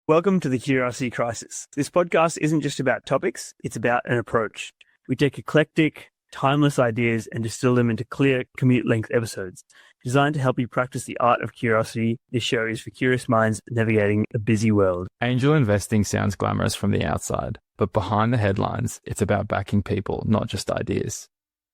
Welcome to the Curiosity Crisis. This podcast isn't just about topics, it's about an approach. We take eclectic, timeless ideas and distill them into clear, commute-length episodes. Designed to help you practice the art of curiosity, this show is for curious minds navigating a busy world. Angel investing sounds glamorous from the outside, but behind the headlines, it's about backing people, not just ideas.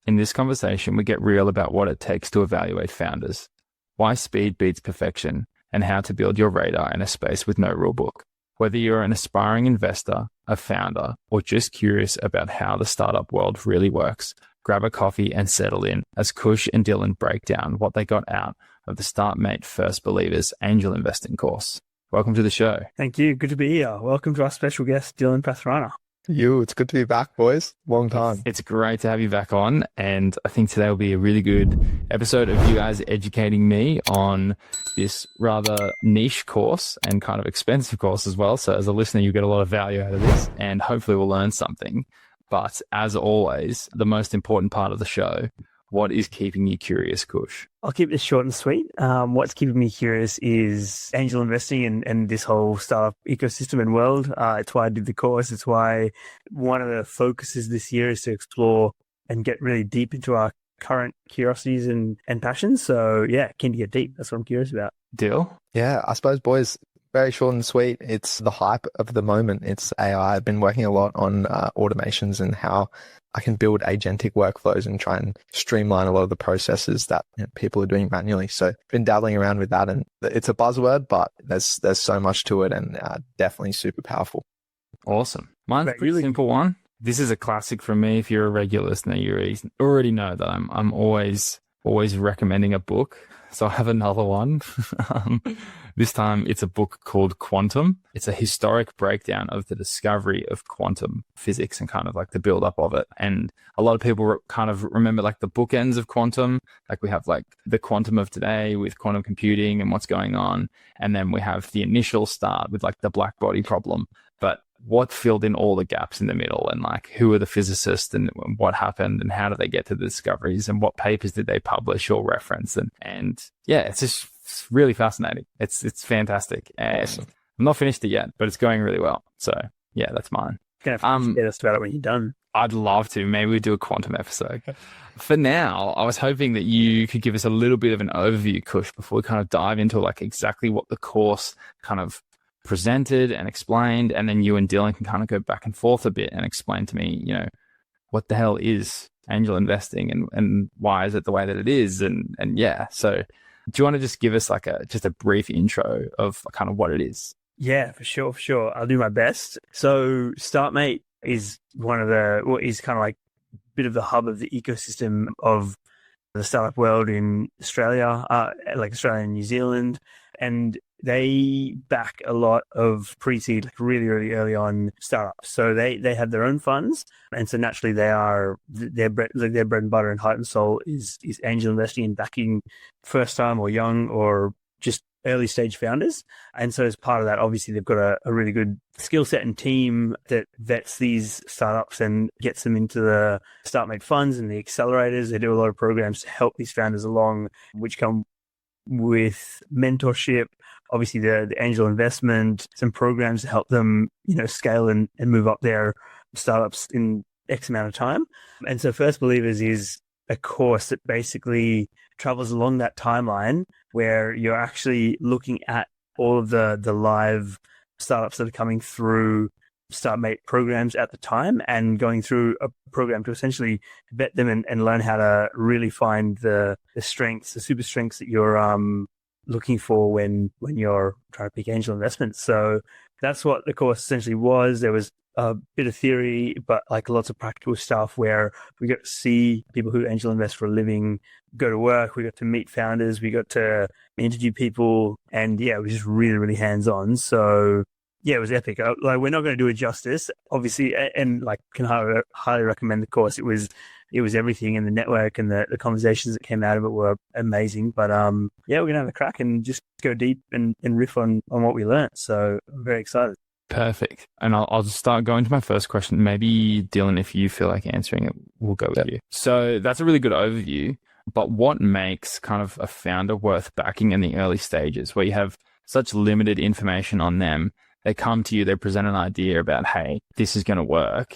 In this conversation, we get real about what it takes to evaluate founders, why speed beats perfection, and how to build your radar in a space with no rulebook. Whether you're an aspiring investor, a founder, or just curious about how the startup world really works, grab a coffee and settle in as Khush and Dylan break down what they got out of the Startmate First Believers Angel Investing course. Welcome to the show. Thank you. Good to be here. Welcome to our special guest, Dylan Pathrana. It's good to be back, boys. Long time. It's great to have you back on, and I think today will be a really good episode of you guys educating me on this rather niche course and kind of expensive course as well. So as a listener, you get a lot of value out of this, and hopefully we'll learn something. But as always, the most important part of the show, what is keeping you curious, Khush? I'll keep this short and sweet. What's keeping me curious is angel investing and this whole startup ecosystem and world. It's why I did the course. It's why one of the focuses this year is to explore and get really deep into our current curiosities and passions. So yeah, keen to get deep. That's what I'm curious about. Deal? Yeah, I suppose, boys, very short and sweet. It's the hype of the moment. It's AI. I've been working a lot on automations and how I can build agentic workflows and try and streamline a lot of the processes that people are doing manually. So been dabbling around with that, and it's a buzzword, but there's so much to it, and definitely super powerful. Awesome. Mine's a pretty simple one. This is a classic for me. If you're a regular listener, you already know that I'm always recommending a book. So I have another one. This time it's a book called Quantum. It's a historic breakdown of the discovery of quantum physics and kind of like the build up of it. And a lot of people kind of remember like the bookends of quantum. Like we have like the quantum of today with quantum computing and what's going on. And then we have the initial start with like the black body problem. But what filled in all the gaps in the middle, and like who are the physicists and what happened and how did they get to the discoveries and what papers did they publish or reference, and yeah, it's really fascinating. It's fantastic. And awesome. I'm not finished it yet, but it's going really well. So yeah, that's mine. You're gonna have to get us about it when you're done. I'd love to. Maybe we do a quantum episode. For now, I was hoping that you could give us a little bit of an overview, Khush, before we kind of dive into like exactly what the course kind of presented and explained, and then you and Dylan can kind of go back and forth a bit and explain to me, what the hell is angel investing and why is it the way that it is, and yeah. So do you want to just give us like just a brief intro of kind of what it is? Yeah, for sure. I'll do my best. So Startmate is is kind of like a bit of the hub of the ecosystem of the startup world in Australia, like Australia and New Zealand, and they back a lot of pre-seed, like really, really early on startups. So they have their own funds, and so naturally their bread and butter and heart and soul is angel investing and backing first time or young or just early stage founders. And so as part of that, obviously they've got a really good skill set and team that vets these startups and gets them into the Startmate funds and the accelerators. They do a lot of programs to help these founders along, which come with mentorship, obviously the angel investment, some programs to help them, scale and move up their startups in X amount of time. And so First Believers is a course that basically travels along that timeline where you're actually looking at all of the live startups that are coming through Startmate programs at the time and going through a program to essentially vet them and learn how to really find the strengths, the super strengths that you're looking for when you're trying to pick angel investments. So that's what the course essentially was. There was a bit of theory, but like lots of practical stuff where we got to see people who angel invest for a living go to work. We got to meet founders. We got to interview people, and yeah, it was just really, really hands-on. So yeah, it was epic. Like, we're not going to do it justice, obviously, and like can highly recommend the course. It was everything, and the network and the conversations that came out of it were amazing. But yeah, we're gonna have a crack and just go deep and riff on what we learned. So I'm very excited. Perfect. And I'll just start going to my first question. Maybe Dylan, if you feel like answering it, we'll go with you. So that's a really good overview. But what makes kind of a founder worth backing in the early stages where you have such limited information on them They come to you, they present an idea about, hey, this is going to work.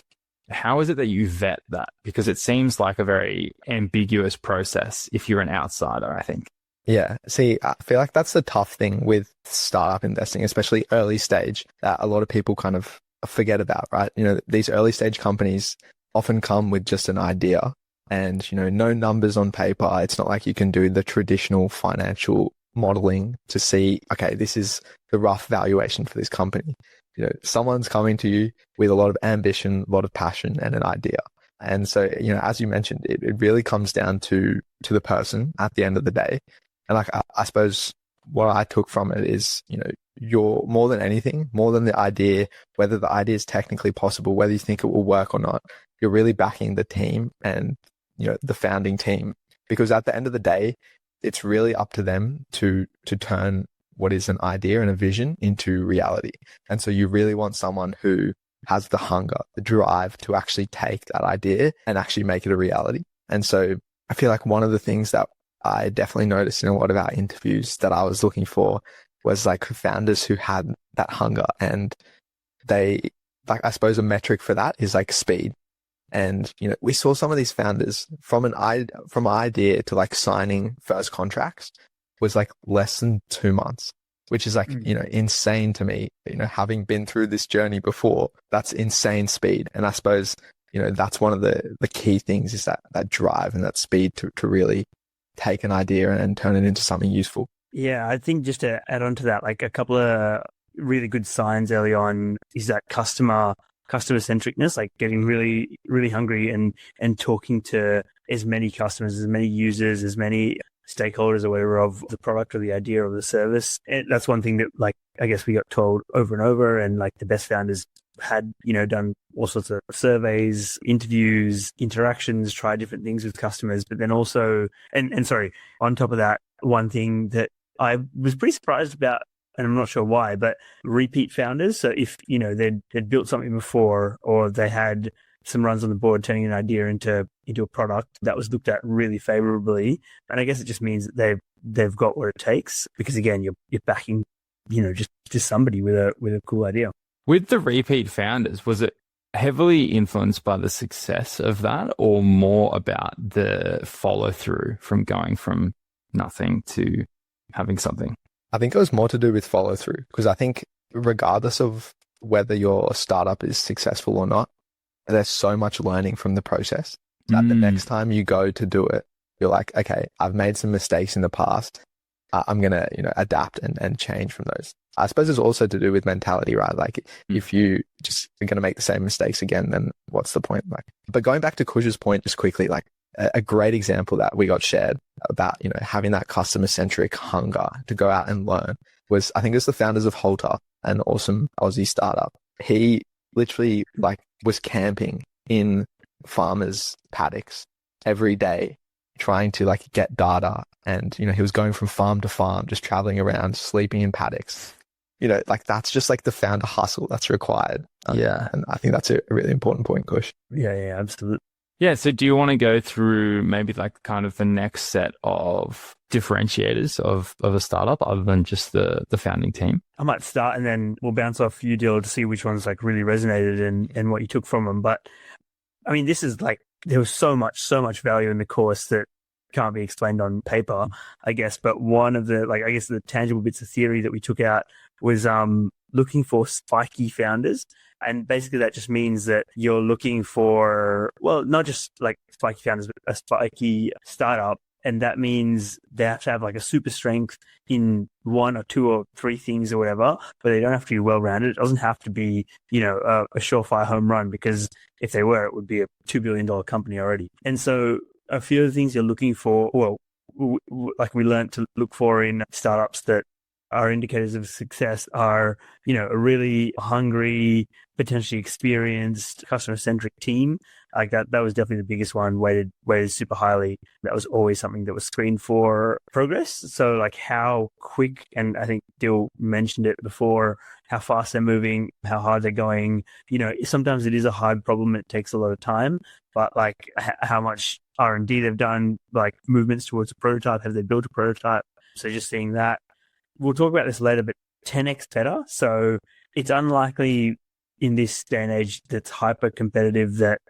How is it that you vet that? Because it seems like a very ambiguous process if you're an outsider, I think. Yeah. See, I feel like that's the tough thing with startup investing, especially early stage, that a lot of people kind of forget about, right? These early stage companies often come with just an idea and, no numbers on paper. It's not like you can do the traditional financial modeling to see, okay, this is the rough valuation for this company. Someone's coming to you with a lot of ambition, a lot of passion and an idea. And so, as you mentioned, it really comes down to the person at the end of the day. And like, I suppose what I took from it is, you're more than anything, more than the idea, whether the idea is technically possible, whether you think it will work or not, you're really backing the team and, the founding team, because at the end of the day, it's really up to them to turn what is an idea and a vision into reality. And so you really want someone who has the hunger, the drive to actually take that idea and actually make it a reality. And so I feel like one of the things that I definitely noticed in a lot of our interviews that I was looking for was like founders who had that hunger, and they, like, I suppose a metric for that is like speed. And, we saw some of these founders from idea to like signing first contracts was like less than 2 months, which is like, insane to me, having been through this journey before. That's insane speed. And I suppose, that's one of the key things is that drive and that speed to really take an idea and turn it into something useful. Yeah, I think just to add on to that, like a couple of really good signs early on is that customer centricness, like getting really, really hungry and talking to as many customers, as many users, as many stakeholders or whatever of the product or the idea or the service. And that's one thing that, like, I guess we got told over and over, and like the best founders had, done all sorts of surveys, interviews, interactions, try different things with customers, but then also, and sorry, on top of that, one thing that I was pretty surprised about, and I'm not sure why, but repeat founders. So if, they'd built something before, or they had some runs on the board turning an idea into a product, that was looked at really favorably. And I guess it just means that they've got what it takes, because again, you're backing, just somebody with a cool idea. With the repeat founders, was it heavily influenced by the success of that, or more about the follow through from going from nothing to having something? I think it was more to do with follow through, because I think regardless of whether your startup is successful or not, there's so much learning from the process that the next time you go to do it, you're like, okay, I've made some mistakes in the past. I'm going to, adapt and change from those. I suppose it's also to do with mentality, right? Like if you just are going to make the same mistakes again, then what's the point? Like, but going back to Khush's point just quickly, like a great example that we got shared about, having that customer centric hunger to go out and learn was, I think it was the founders of Halter, an awesome Aussie startup. He literally was camping in farmers' paddocks every day, trying to get data. And, he was going from farm to farm, just traveling around, sleeping in paddocks. That's just the founder hustle that's required. Yeah. And I think that's a really important point, Khush. Yeah, absolutely. Yeah. So do you want to go through maybe kind of the next set of differentiators of a startup other than just the founding team? I might start and then we'll bounce off you, Dylan, to see which ones really resonated and what you took from them. But I mean, this is there was so much value in the course that can't be explained on paper, I guess. But one of the, I guess the tangible bits of theory that we took out was looking for spiky founders. And basically that just means that you're looking for, well, not just spiky founders, but a spiky startup. And that means they have to have a super strength in one or two or three things or whatever, but they don't have to be well-rounded. It doesn't have to be, a surefire home run, because if they were, it would be a $2 billion company already. And so a few of the things you're looking for, well, we learned to look for in startups that are indicators of success are, a really hungry, potentially experienced, customer-centric team. That was definitely the biggest one, weighted super highly. That was always something that was screened for progress. So how quick, and I think Dill mentioned it before, how fast they're moving, how hard they're going. Sometimes it is a hard problem. It takes a lot of time, but how much R&D they've done, movements towards a prototype. Have they built a prototype? So just seeing that. We'll talk about this later, but 10x better. So it's unlikely in this day and age that's hyper competitive that,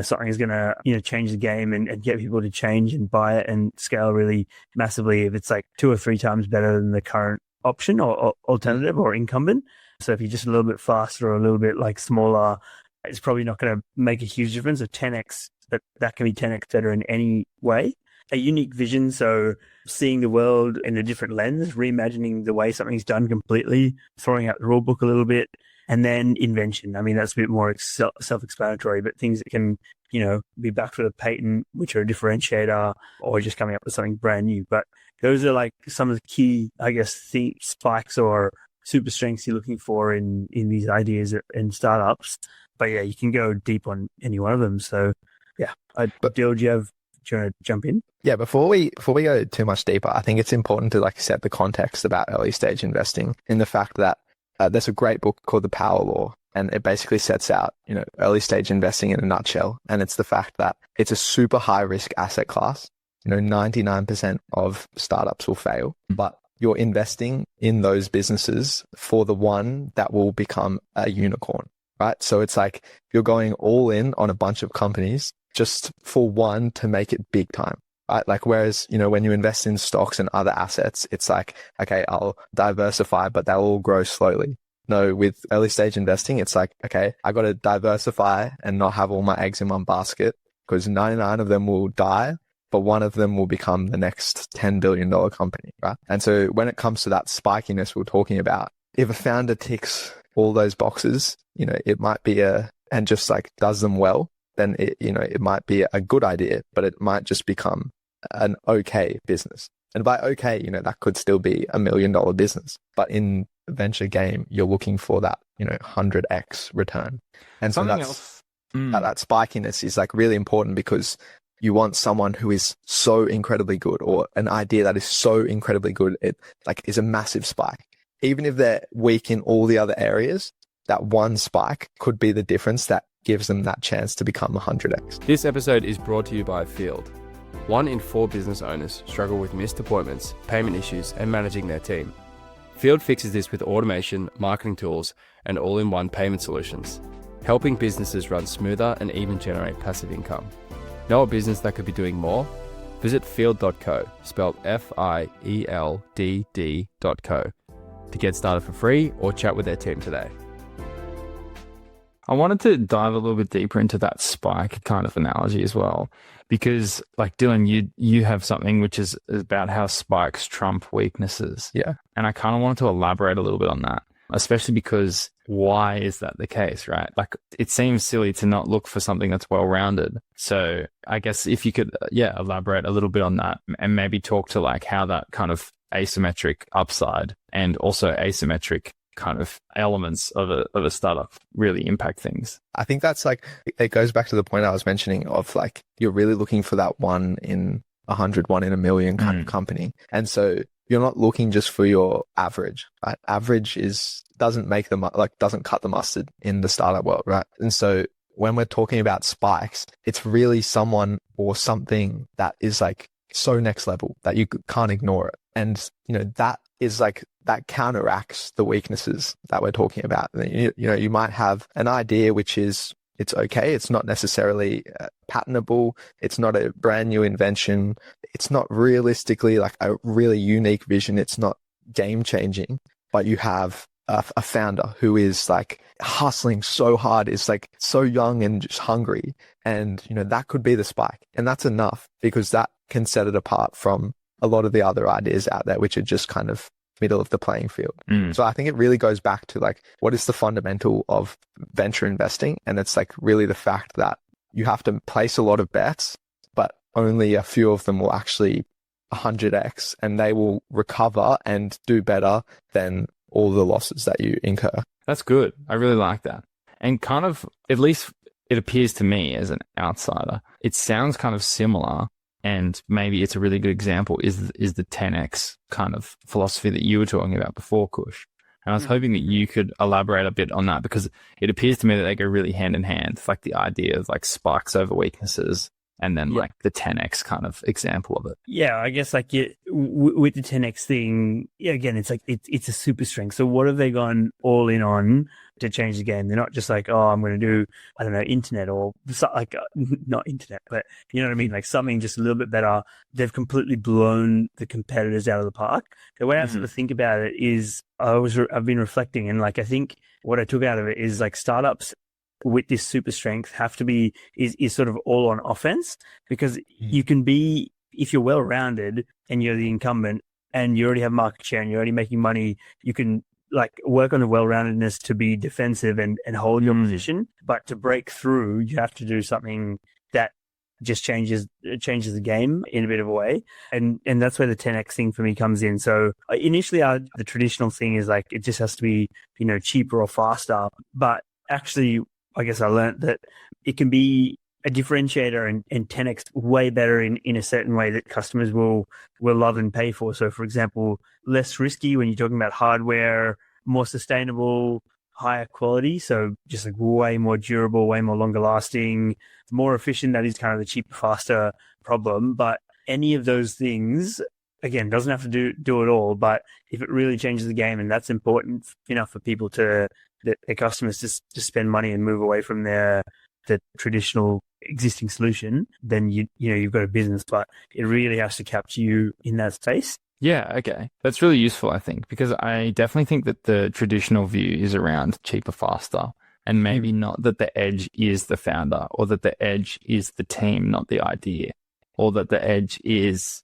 something is going to, change the game and get people to change and buy it and scale really massively if it's like 2 or 3 times better than the current option or alternative or incumbent. So if you're just a little bit faster or a little bit like smaller, it's probably not going to make a huge difference. A 10x, that can be 10x better in any way. A unique vision, so seeing the world in a different lens, reimagining the way something's done completely, throwing out the rule book a little bit, and then invention. I mean, that's a bit more self-explanatory, but things that can, be backed with a patent, which are a differentiator, or just coming up with something brand new. But those are like some of the key, I guess, spikes or super strengths you're looking for in these ideas and startups. But yeah, you can go deep on any one of them. So yeah, Dill, do you want to jump in? Yeah, before we go too much deeper, I think it's important to set the context about early stage investing in the fact that there's a great book called The Power Law, and it basically sets out, early stage investing in a nutshell. And it's the fact that it's a super high risk asset class. 99% of startups will fail, but you're investing in those businesses for the one that will become a unicorn, right? So it's like you're going all in on a bunch of companies just for one to make it big time, right? Like, whereas, when you invest in stocks and other assets, it's like, okay, I'll diversify, but they'll all grow slowly. No, with early stage investing, it's like, okay, I got to diversify and not have all my eggs in one basket because 99 of them will die, but one of them will become the next $10 billion company, right? And so when it comes to that spikiness we're talking about, if a founder ticks all those boxes, it might be and just does them well, then it might be a good idea, but it might just become an okay business. And by okay, that could still be $1 million business. But in the venture game, you're looking for that, 100x return. And so that spikiness is really important because you want someone who is so incredibly good, or an idea that is so incredibly good, it is a massive spike. Even if they're weak in all the other areas, that one spike could be the difference that gives them that chance to become 100x. This episode is brought to you by Field. 1 in 4 business owners struggle with missed appointments, payment issues, and managing their team. Field fixes this with automation, marketing tools, and all-in-one payment solutions, helping businesses run smoother and even generate passive income. Know a business that could be doing more? Visit field.co, spelled FIELDD.co, to get started for free or chat with their team today. I wanted to dive a little bit deeper into that spike kind of analogy as well, because Dylan, you have something which is about how spikes trump weaknesses. Yeah. And I kind of wanted to elaborate a little bit on that, especially because why is that the case, right? It seems silly to not look for something that's well-rounded. So I guess if you could, elaborate a little bit on that and maybe talk to how that kind of asymmetric upside and also asymmetric kind of elements of a startup really impact things. I think that's it goes back to the point I was mentioning of you're really looking for that 1 in 100, 1 in a million kind of company. And so you're not looking just for your average, right? Average doesn't cut the mustard in the startup world, right? And so when we're talking about spikes, it's really someone or something that is so next level that you can't ignore it. And, that is that counteracts the weaknesses that we're talking about. You might have an idea which is, it's okay. It's not necessarily patentable. It's not a brand new invention. It's not realistically a really unique vision. It's not game changing, but you have a founder who is hustling so hard, is so young and just hungry. And, that could be the spike. And that's enough because that can set it apart from a lot of the other ideas out there, which are just kind of middle of the playing field. So I think it really goes back to what is the fundamental of venture investing? And it's really the fact that you have to place a lot of bets, but only a few of them will actually 100x, and they will recover and do better than all the losses that you incur. That's good. I really like that. And kind of, at least it appears to me as an outsider, it sounds kind of similar. And maybe it's a really good example is the 10x kind of philosophy that you were talking about before, Khush. And I was hoping that you could elaborate a bit on that, because it appears to me that they go really hand in hand. It's the idea of spikes over weaknesses and then like the 10x kind of example of it. Yeah, I guess like with the 10x thing, again, it's like it's a super strength. So what have they gone all in on to change the game? They're not just like, oh, I'm going to do, I don't know, internet or like not internet, but you know what I mean? Like something just a little bit better. They've completely blown the competitors out of the park. The way I sort of think about it is I've been reflecting, and like I think what I took out of it is like startups with this super strength have to be is sort of all on offense, because you can be, if you're well rounded and you're the incumbent and you already have market share and you're already making money, you can like work on the well-roundedness to be defensive and hold your position. But to break through, you have to do something that just changes the game in a bit of a way. And that's where the 10x thing for me comes in. So initially the traditional thing is like, it just has to be, you know, cheaper or faster. But actually, I guess I learned that it can be a differentiator and 10x way better in a certain way that customers will love and pay for. So for example, less risky when you're talking about hardware, more sustainable, higher quality. So just like way more durable, way more longer lasting, more efficient. That is kind of the cheaper, faster problem. But any of those things, again, doesn't have to do it all. But if it really changes the game, and that's important enough for people their customers to spend money and move away from the traditional existing solution, then you've got a business. But it really has to capture you in that space. Yeah, okay. That's really useful, I think, because I definitely think that the traditional view is around cheaper, faster, and maybe not that the edge is the founder, or that the edge is the team, not the idea, or that the edge is,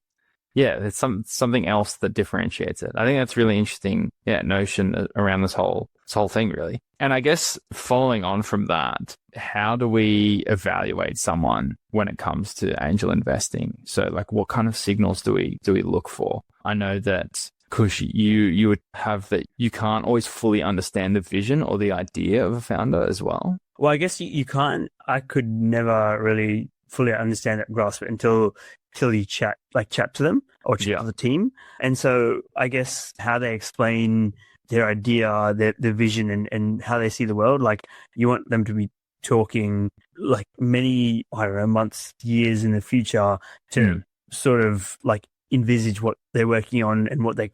there's something else that differentiates it. I think that's really interesting, notion around this whole thing, really. And I guess following on from that, how do we evaluate someone when it comes to angel investing? So like, what kind of signals do we look for? I know that Khush, you would have that you can't always fully understand the vision or the idea of a founder as well. Well, I guess you can't. I could never really fully understand it, grasp it until you chat to them or chat to the team. And so I guess how they explain their idea, their vision, and how they see the world. Like you want them to be talking like many, I don't know, months, years in the future to sort of like envisage what they're working on and what it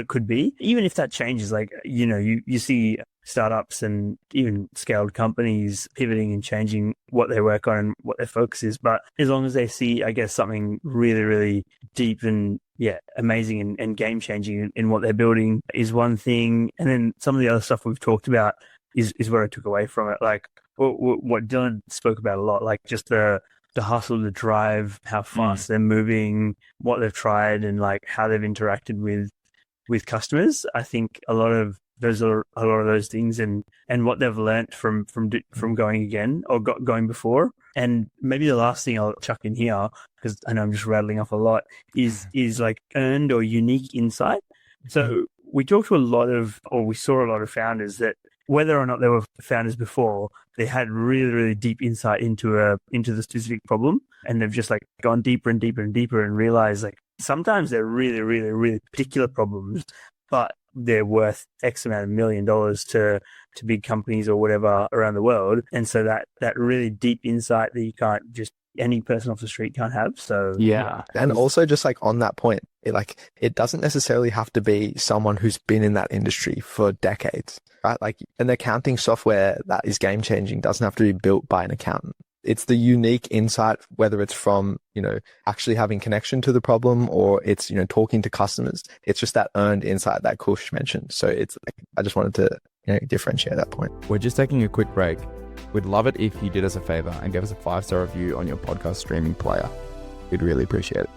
could be. Even if that changes, like, you know, you see startups and even scaled companies pivoting and changing what they work on and what their focus is. But as long as they see, I guess, something really, really deep and amazing and game changing in what they're building is one thing. And then some of the other stuff we've talked about is what I took away from it. Like what Dylan spoke about a lot, like just the hustle, the drive, how fast they're moving, what they've tried, and like how they've interacted with customers. I think a lot of those things and what they've learnt from going again or going before. And maybe the last thing I'll chuck in here, because I know I'm just rattling off a lot, is like earned or unique insight. So we talked to we saw a lot of founders that, whether or not they were founders before, they had really, really deep insight into the specific problem, and they've just like gone deeper and deeper and deeper and realized like sometimes they're really, really, really particular problems, but they're worth X amount of $1 million to big companies or whatever around the world. And so that really deep insight that you can't just, any person off the street can't have. So and also just like on that point, it doesn't necessarily have to be someone who's been in that industry for decades, right? Like an accounting software that is game changing doesn't have to be built by an accountant. It's the unique insight, whether it's from, you know, actually having connection to the problem or it's, you know, talking to customers. It's just that earned insight that Khush mentioned. So it's like, I just wanted to, you know, differentiate that point. We're just taking a quick break. We'd love it if you did us a favor and gave us a 5-star review on your podcast streaming player. We'd really appreciate it.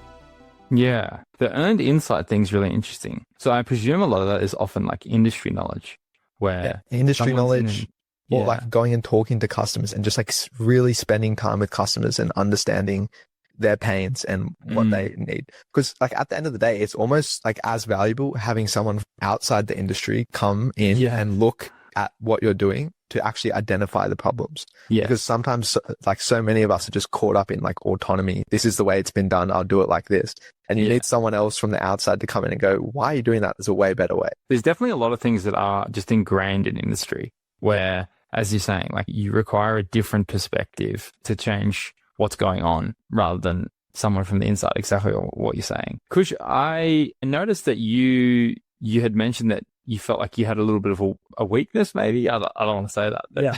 Yeah, the earned insight thing's really interesting. So I presume a lot of that is often like industry knowledge, where industry knowledge, or like going and talking to customers and just like really spending time with customers and understanding their pains and what they need. Because like at the end of the day, it's almost like as valuable having someone outside the industry come in and look at what you're doing to actually identify the problems. Yeah. Because sometimes like so many of us are just caught up in like autonomy. This is the way it's been done. I'll do it like this. And you need someone else from the outside to come in and go, why are you doing that? There's a way better way. There's definitely a lot of things that are just ingrained in industry where, as you're saying, like you require a different perspective to change what's going on rather than someone from the inside. Exactly what you're saying. Khush, I noticed that you had mentioned that you felt like you had a little bit of a weakness, maybe. I don't want to say that. Yeah.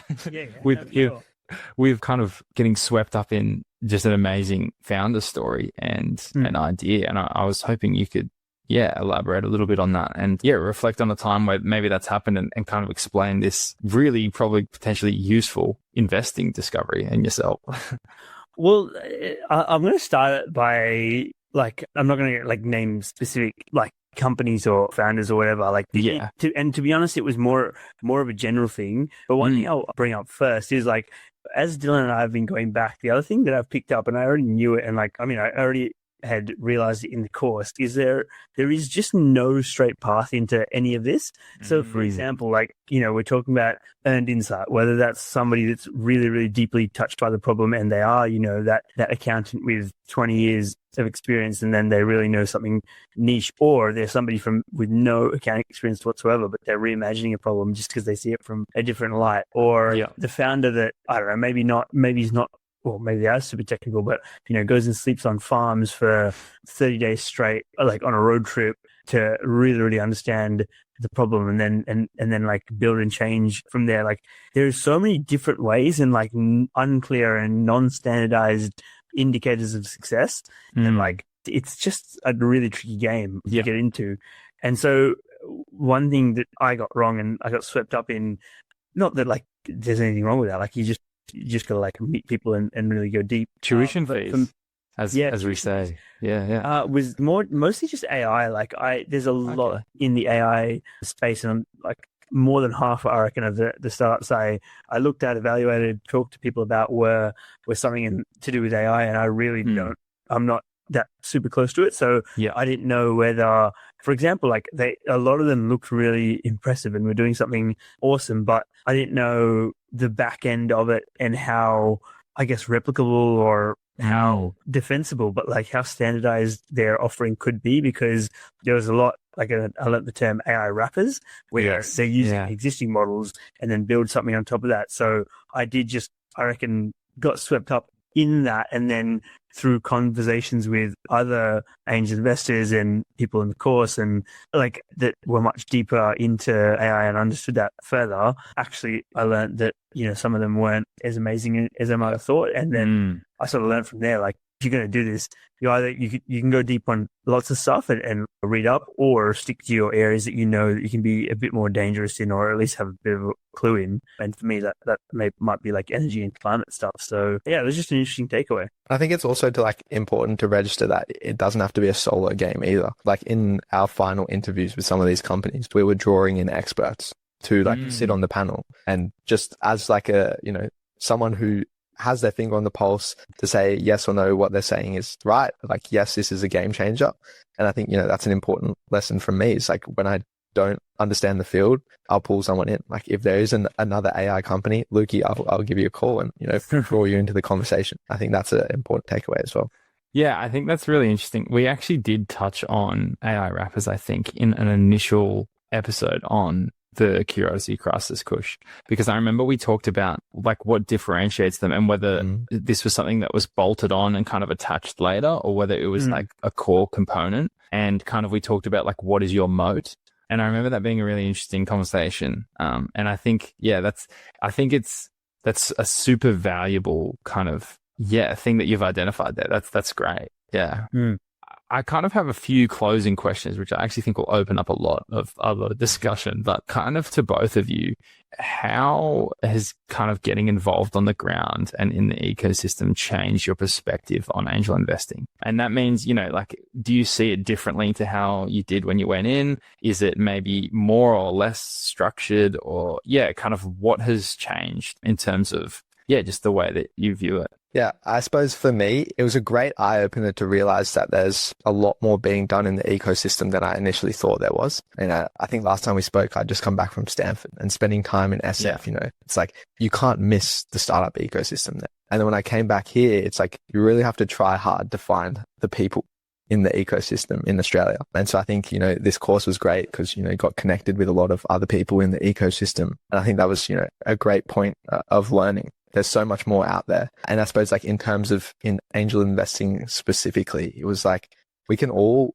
With kind of getting swept up in just an amazing founder story and an idea. And I was hoping you could, elaborate a little bit on that and, reflect on a time where maybe that's happened and kind of explain this really probably potentially useful investing discovery in yourself. Well, I'm going to start it by, like, I'm not going to name specific, companies or founders or whatever. To be honest, it was more of a general thing. But one thing I'll bring up first is, as Dylan and I have been going back, the other thing that I've picked up, and I already knew it, and I already had realized it in the course, is there is just no straight path into any of this. So, for example, we're talking about earned insight, whether that's somebody that's really, really deeply touched by the problem and they are, that accountant with 20 years of experience and then they really know something niche, or they're somebody with no accounting experience whatsoever, but they're reimagining a problem just because they see it from a different light, or the founder that, I don't know, maybe he's not, well, maybe they are super technical, but, goes and sleeps on farms for 30 days straight, on a road trip to really, really understand the problem and then build and change from there. There's so many different ways and unclear and non-standardized indicators of success. And it's just a really tricky game to get into. And so one thing that I got wrong and I got swept up in, not that there's anything wrong with that. You just gotta meet people and really go deep. Tuition fees, as we say. Was mostly just AI. There's a lot in the AI space, and I'm more than half, I reckon, of the startups I looked at, evaluated, talked to people about were something to do with AI, and I really don't. I'm not that super close to it, so I didn't know whether, for example, a lot of them looked really impressive and were doing something awesome, but I didn't know the back end of it and how, I guess, replicable or how defensible, but how standardized their offering could be, because there was a lot, I learned the term AI wrappers, where they're using existing models and then build something on top of that. So I reckon, got swept up in that, and then through conversations with other angel investors and people in the course and that were much deeper into AI and understood that further, actually I learned that some of them weren't as amazing as I might have thought. And then I sort of learned from there, if you're going to do this, you can go deep on lots of stuff and read up, or stick to your areas that that you can be a bit more dangerous in, or at least have a bit of a clue in. And for me, that might be energy and climate stuff. So it was just an interesting takeaway. I think it's also important to register that it doesn't have to be a solo game either. In our final interviews with some of these companies, we were drawing in experts to sit on the panel, and just as someone who has their finger on the pulse to say yes or no, what they're saying is right. Yes, this is a game changer. And I think, that's an important lesson from me. It's when I don't understand the field, I'll pull someone in. If there is another AI company, Lukey, I'll give you a call and, draw you into the conversation. I think that's an important takeaway as well. Yeah, I think that's really interesting. We actually did touch on AI wrappers, I think, in an initial episode on the curiosity crisis, Khush, because I remember we talked about what differentiates them and whether this was something that was bolted on and kind of attached later, or whether it was a core component. And kind of we talked about what is your moat. And I remember that being a really interesting conversation. And I think that's a super valuable kind of thing that you've identified there. That's great. Yeah. I kind of have a few closing questions, which I actually think will open up a lot of other discussion, but kind of to both of you, how has kind of getting involved on the ground and in the ecosystem changed your perspective on angel investing? And that means, do you see it differently to how you did when you went in? Is it maybe more or less structured, or kind of what has changed in terms of, just the way that you view it? Yeah, I suppose for me, it was a great eye-opener to realize that there's a lot more being done in the ecosystem than I initially thought there was. And I think last time we spoke, I'd just come back from Stanford and spending time in SF, it's you can't miss the startup ecosystem there. And then when I came back here, it's you really have to try hard to find the people in the ecosystem in Australia. And so I think, this course was great because, got connected with a lot of other people in the ecosystem. And I think that was, a great point of learning. there's so much more out there. And I suppose like in terms of in angel investing specifically, it was like, we can all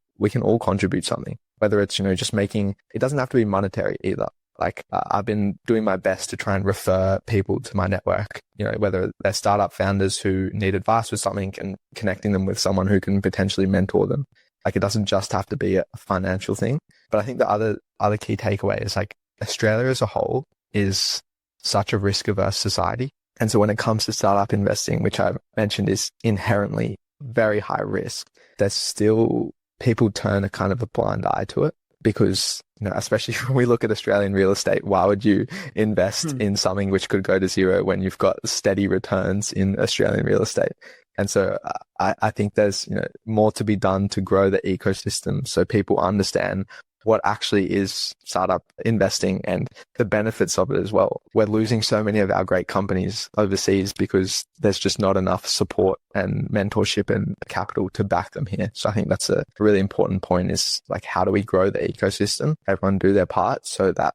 contribute something, whether it's, just making, it doesn't have to be monetary either. Like I've been doing my best to try and refer people to my network, whether they're startup founders who need advice with something and connecting them with someone who can potentially mentor them. Like it doesn't just have to be a financial thing. But I think the other key takeaway is like Australia as a whole is such a risk averse society. And so when it comes to startup investing, which I mentioned is inherently very high risk, there's still people turn a kind of a blind eye to it because, especially when we look at Australian real estate, why would you invest in something which could go to zero when you've got steady returns in Australian real estate? And so I think there's, more to be done to grow the ecosystem so people understand what actually is startup investing and the benefits of it as well. We're losing so many of our great companies overseas because there's just not enough support and mentorship and capital to back them here. So I think that's a really important point is like, how do we grow the ecosystem? Everyone do their part so that,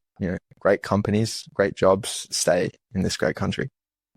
great companies, great jobs stay in this great country.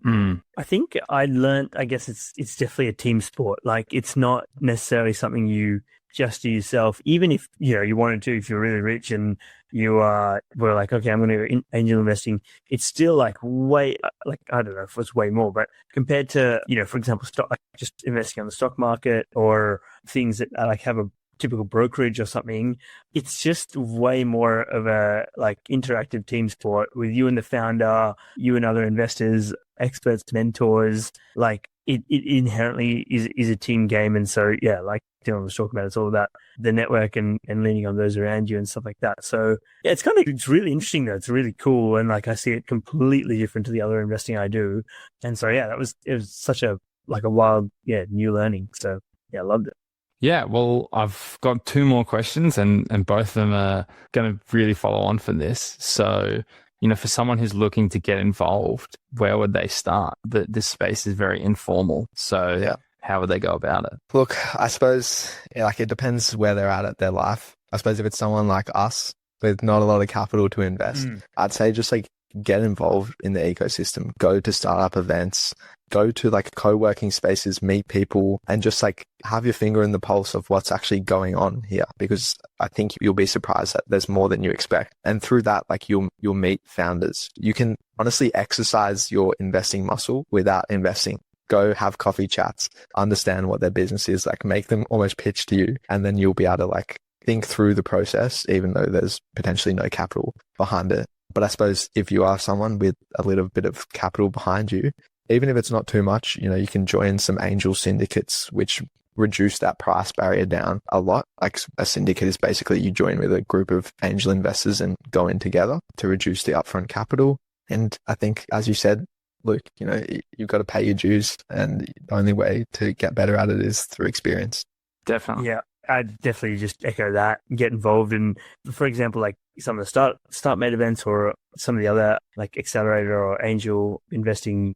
I think I learned, I guess it's definitely a team sport. Like it's not necessarily something you just do yourself, even if, you wanted to, if you're really rich and you were like, okay, I'm going to go angel investing. It's still like way, like, I don't know if it's way more, but compared to, for example, stock, like just investing on the stock market or things that like have a typical brokerage or something, it's just way more of a like interactive team sport with you and the founder, you and other investors, experts, mentors. Like it inherently is a team game. And so, yeah, like Dylan was talking about, it's all about the network and leaning on those around you and stuff like that. So yeah, it's really interesting though. It's really cool. And like, I see it completely different to the other investing I do. And so, yeah, it was such a wild, new learning. So yeah, I loved it. Yeah, well, I've got two more questions and both of them are going to really follow on from this. So, for someone who's looking to get involved, where would they start? This space is very informal. So yeah. How would they go about it? Look, I suppose it depends where they're at their life. I suppose if it's someone like us with not a lot of capital to invest, I'd say just like get involved in the ecosystem, go to startup events, go to like co-working spaces, meet people, and just like have your finger in the pulse of what's actually going on here. Because I think you'll be surprised that there's more than you expect. And through that, like you'll meet founders. You can honestly exercise your investing muscle without investing. Go have coffee chats, understand what their business is, like make them almost pitch to you. And then you'll be able to like think through the process, even though there's potentially no capital behind it. But I suppose if you are someone with a little bit of capital behind you, even if it's not too much, you can join some angel syndicates, which reduce that price barrier down a lot. Like a syndicate is basically you join with a group of angel investors and go in together to reduce the upfront capital. And I think, as you said, Luke, you've got to pay your dues, and the only way to get better at it is through experience. Definitely. Yeah, I'd definitely just echo that, get involved in, for example, like some of the Startmate events or some of the other like accelerator or angel investing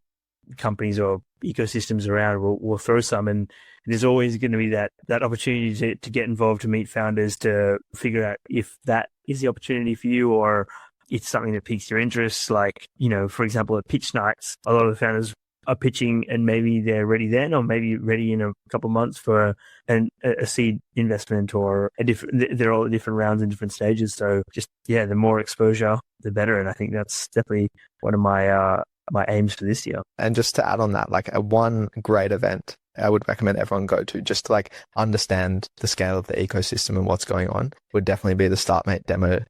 companies or ecosystems around. We'll throw some, and there's always going to be that opportunity to get involved, to meet founders, to figure out if that is the opportunity for you or it's something that piques your interest. Like, for example, at pitch nights, a lot of the founders are pitching and maybe they're ready then, or maybe ready in a couple of months for a seed investment or they're all at different rounds and different stages. So just, the more exposure, the better. And I think that's definitely one of my aims for this year. And just to add on that, like one great event I would recommend everyone go to just to like understand the scale of the ecosystem and what's going on would definitely be the Startmate demo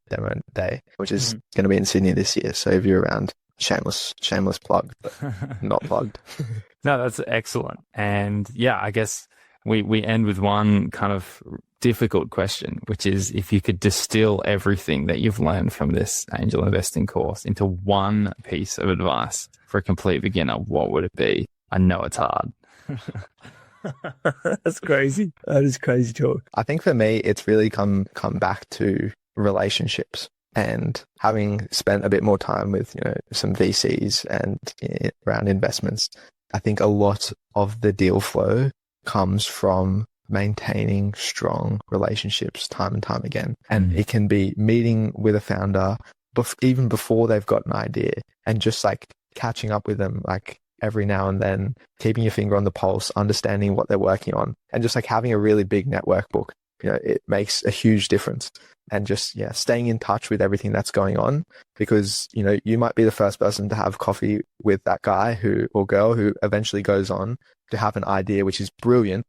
day, which is going to be in Sydney this year. So if you're around, shameless plug, but not plugged. No, that's excellent. And yeah, I guess we end with one kind of difficult question, which is if you could distill everything that you've learned from this angel investing course into one piece of advice for a complete beginner, what would it be? I know it's hard. That's crazy. That is crazy talk. I think for me, it's really come back to relationships. And having spent a bit more time with, some VCs and around investments, I think a lot of the deal flow comes from maintaining strong relationships time and time again. And it can be meeting with a founder even before they've got an idea and just like catching up with them, like every now and then, keeping your finger on the pulse, understanding what they're working on, and just like having a really big network book, it makes a huge difference. And just, staying in touch with everything that's going on, because, you might be the first person to have coffee with that guy or girl who eventually goes on to have an idea which is brilliant.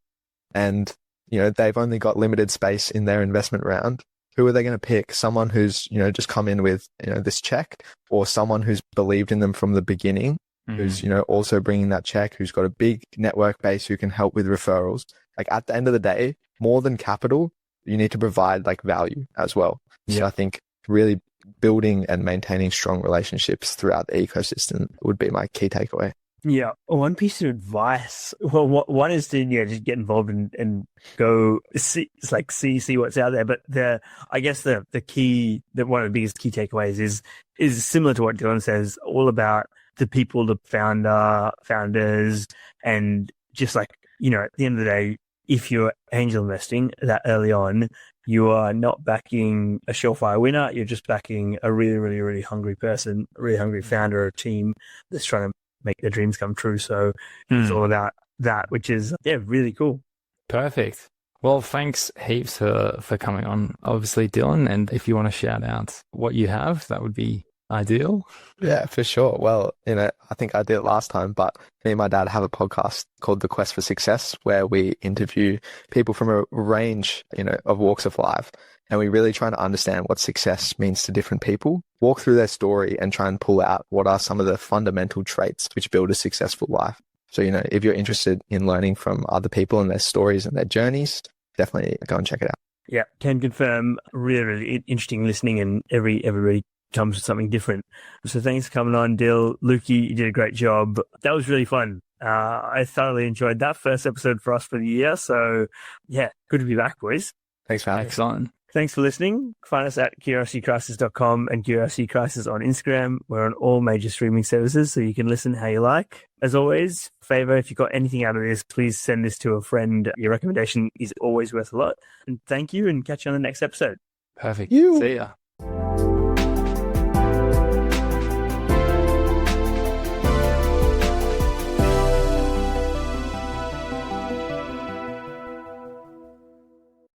And, they've only got limited space in their investment round. Who are they going to pick? Someone who's, just come in with, this check, or someone who's believed in them from the beginning, who's, also bringing that check, who's got a big network base, who can help with referrals. Like at the end of the day, more than capital, you need to provide like value as well. So I think really building and maintaining strong relationships throughout the ecosystem would be my key takeaway. Yeah. One piece of advice. Well, one is to just get involved and go see. It's like see what's out there. But I guess the key, one of the biggest key takeaways is similar to what Dylan says, all about the people, the founders, and just like, at the end of the day, if you're angel investing that early on, you are not backing a surefire winner. You're just backing a really, really, really hungry person, a really hungry founder or team that's trying to make their dreams come true. So it's all about that, which is, really cool. Perfect. Well, thanks heaps for coming on, obviously, Dylan. And if you want to shout out what you have, that would be ideal. Yeah, for sure. Well, I think I did it last time, but me and my dad have a podcast called The Quest for Success, where we interview people from a range, of walks of life. And we really try to understand what success means to different people, walk through their story and try and pull out what are some of the fundamental traits which build a successful life. So, if you're interested in learning from other people and their stories and their journeys, definitely go and check it out. Yeah, can confirm. Really, really interesting listening, and everybody comes with something different. So thanks for coming on, Dill. Lukey, you did a great job. That was really fun. I thoroughly enjoyed that first episode for us for the year. So good to be back, boys. Thanks for having me. Excellent. Thanks for listening. Find us at curiositycrisis.com and Curiosity Crisis on Instagram. We're on all major streaming services, so you can listen how you like. As always, favor, if you got anything out of this, please send this to a friend. Your recommendation is always worth a lot. And thank you, and catch you on the next episode. Perfect. See ya.